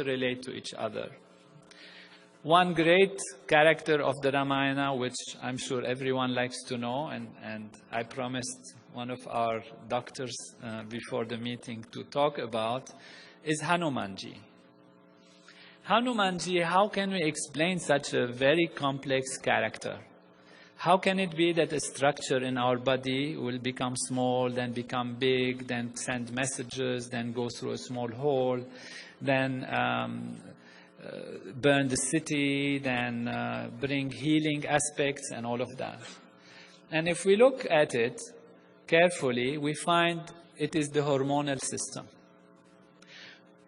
relate to each other. One great character of the Ramayana, which I'm sure everyone likes to know, and I promised one of our doctors before the meeting to talk about, is Hanumanji. Hanumanji, how can we explain such a very complex character? How can it be that a structure in our body will become small, then become big, then send messages, then go through a small hole, then burn the city, then bring healing aspects and all of that? And if we look at it carefully, we find it is the hormonal system.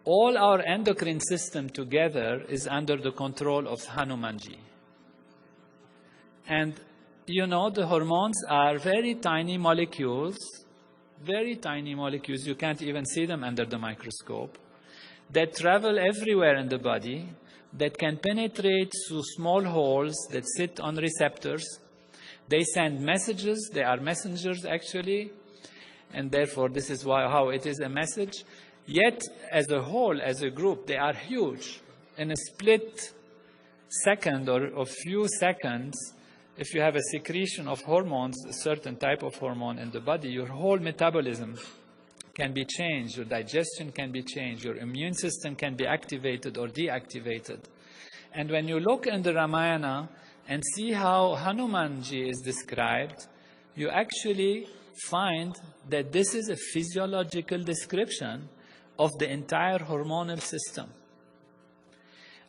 All our endocrine system together is under the control of Hanumanji. And you know, the hormones are very tiny molecules, you can't even see them under the microscope, that travel everywhere in the body, that can penetrate through small holes that sit on receptors. They send messages, they are messengers actually, and therefore this is how it is a message. Yet, as a whole, as a group, they are huge. In a split second or a few seconds, if you have a secretion of hormones, a certain type of hormone in the body, your whole metabolism can be changed, your digestion can be changed, your immune system can be activated or deactivated. And when you look in the Ramayana and see how Hanumanji is described, you actually find that this is a physiological description of the entire hormonal system.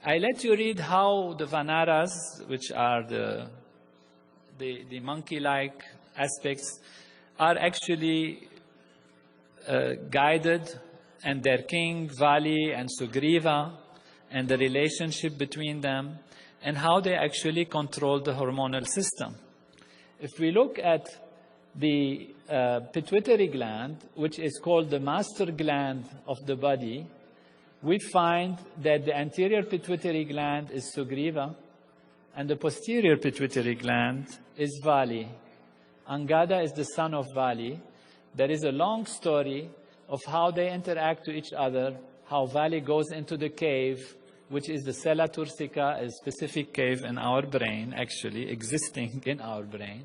I let you read how the Vanaras, which are the monkey-like aspects, are actually guided, and their king, Vali and Sugriva, and the relationship between them, and how they actually control the hormonal system. If we look at the pituitary gland, which is called the master gland of the body, we find that the anterior pituitary gland is Sugriva, and the posterior pituitary gland is Vali. Angada is the son of Vali. There is a long story of how they interact to each other, how Vali goes into the cave, which is the Sella Turcica, a specific cave in our brain, actually existing in our brain.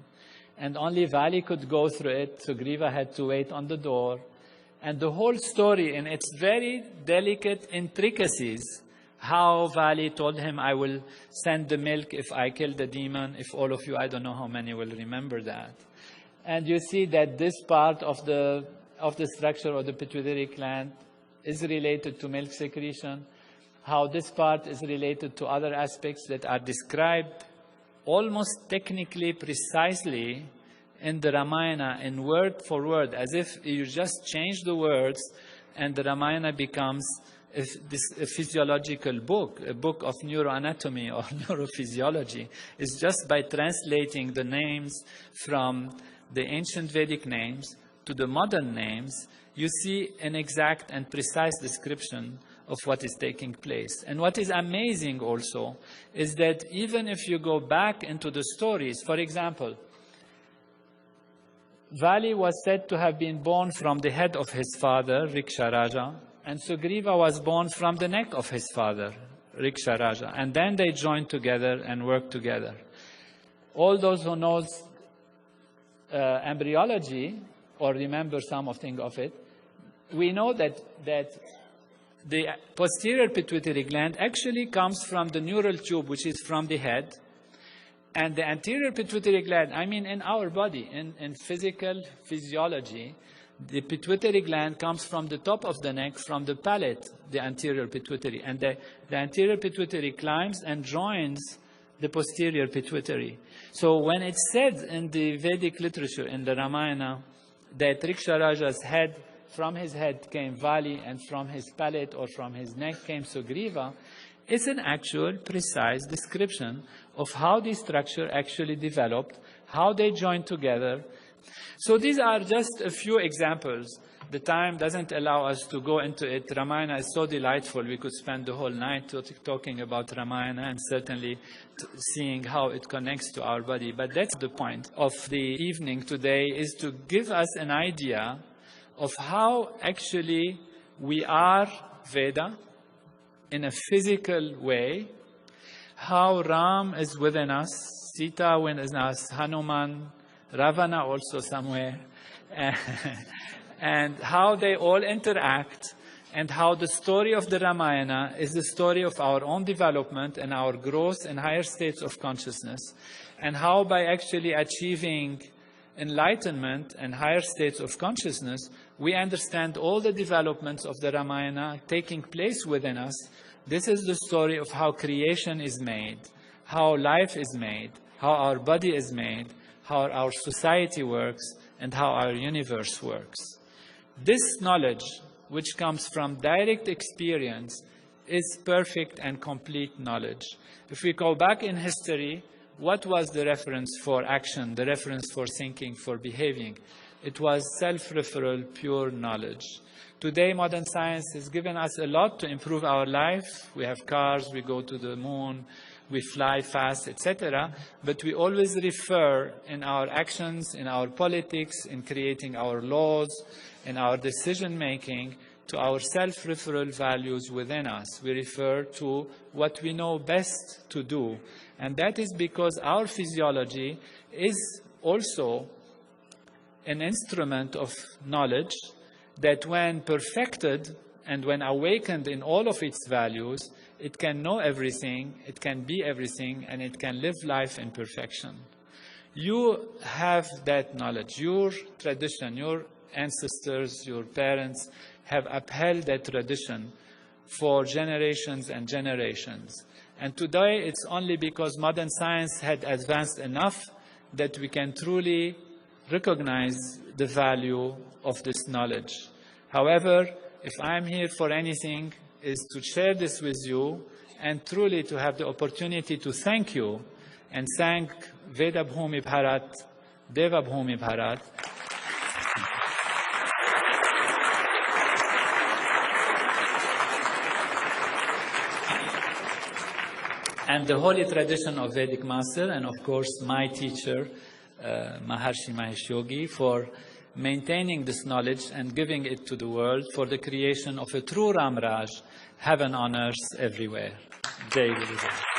And only Vali could go through it. Sugriva had to wait on the door. And the whole story, in its very delicate intricacies, how Vali told him, I will send the milk if I kill the demon. If all of you, I don't know how many will remember that. And you see that this part of the structure of the pituitary gland is related to milk secretion, how this part is related to other aspects that are described almost technically precisely in the Ramayana, in word for word, as if you just change the words and the Ramayana becomes a physiological book, a book of neuroanatomy or neurophysiology. It's just by translating the names from the ancient Vedic names to the modern names, you see an exact and precise description of what is taking place. And what is amazing also is that even if you go back into the stories, for example, Vali was said to have been born from the head of his father, Riksharaja, and Sugriva was born from the neck of his father, Riksharaja. And then they joined together and worked together. All those who knows embryology, or remember something of it, we know that the posterior pituitary gland actually comes from the neural tube, which is from the head. And the anterior pituitary gland, I mean in our body, in physiology, the pituitary gland comes from the top of the neck, from the palate, the anterior pituitary. And the anterior pituitary climbs and joins the posterior pituitary. So when it's said in the Vedic literature, in the Ramayana, that Riksharaja's head, from his head came Vali, and from his palate or from his neck came Sugriva, it's an actual, precise description of how the structure actually developed, how they joined together. So these are just a few examples. The time doesn't allow us to go into it. Ramayana is so delightful. We could spend the whole night talking about Ramayana and certainly seeing how it connects to our body. But that's the point of the evening today, is to give us an idea of how actually we are Veda, in a physical way, how Ram is within us, Sita within us, Hanuman, Ravana also somewhere, and how they all interact, and how the story of the Ramayana is the story of our own development and our growth in higher states of consciousness, and how by actually achieving enlightenment and higher states of consciousness, we understand all the developments of the Ramayana taking place within us. This is the story of how creation is made, how life is made, how our body is made, how our society works, and how our universe works. This knowledge, which comes from direct experience, is perfect and complete knowledge. If we go back in history, what was the reference for action, the reference for thinking, for behaving? It was self-referral, pure knowledge. Today, modern science has given us a lot to improve our life. We have cars, we go to the moon, we fly fast, etc. But we always refer in our actions, in our politics, in creating our laws, in our decision-making, to our self-referral values within us. We refer to what we know best to do. And that is because our physiology is also an instrument of knowledge that when perfected and when awakened in all of its values, it can know everything, it can be everything, and it can live life in perfection. You have that knowledge. Your tradition, your ancestors, your parents have upheld that tradition for generations and generations. And today it's only because modern science had advanced enough that we can truly recognize the value of this knowledge. However, if I'm here for anything, is to share this with you and truly to have the opportunity to thank you and thank Veda Bhumi Bharat, Deva Bhumi Bharat, and the holy tradition of Vedic Master, and of course my teacher, Maharshi Mahesh Yogi, for maintaining this knowledge and giving it to the world for the creation of a true Ram Raj, heaven on earth everywhere. Jai Guru.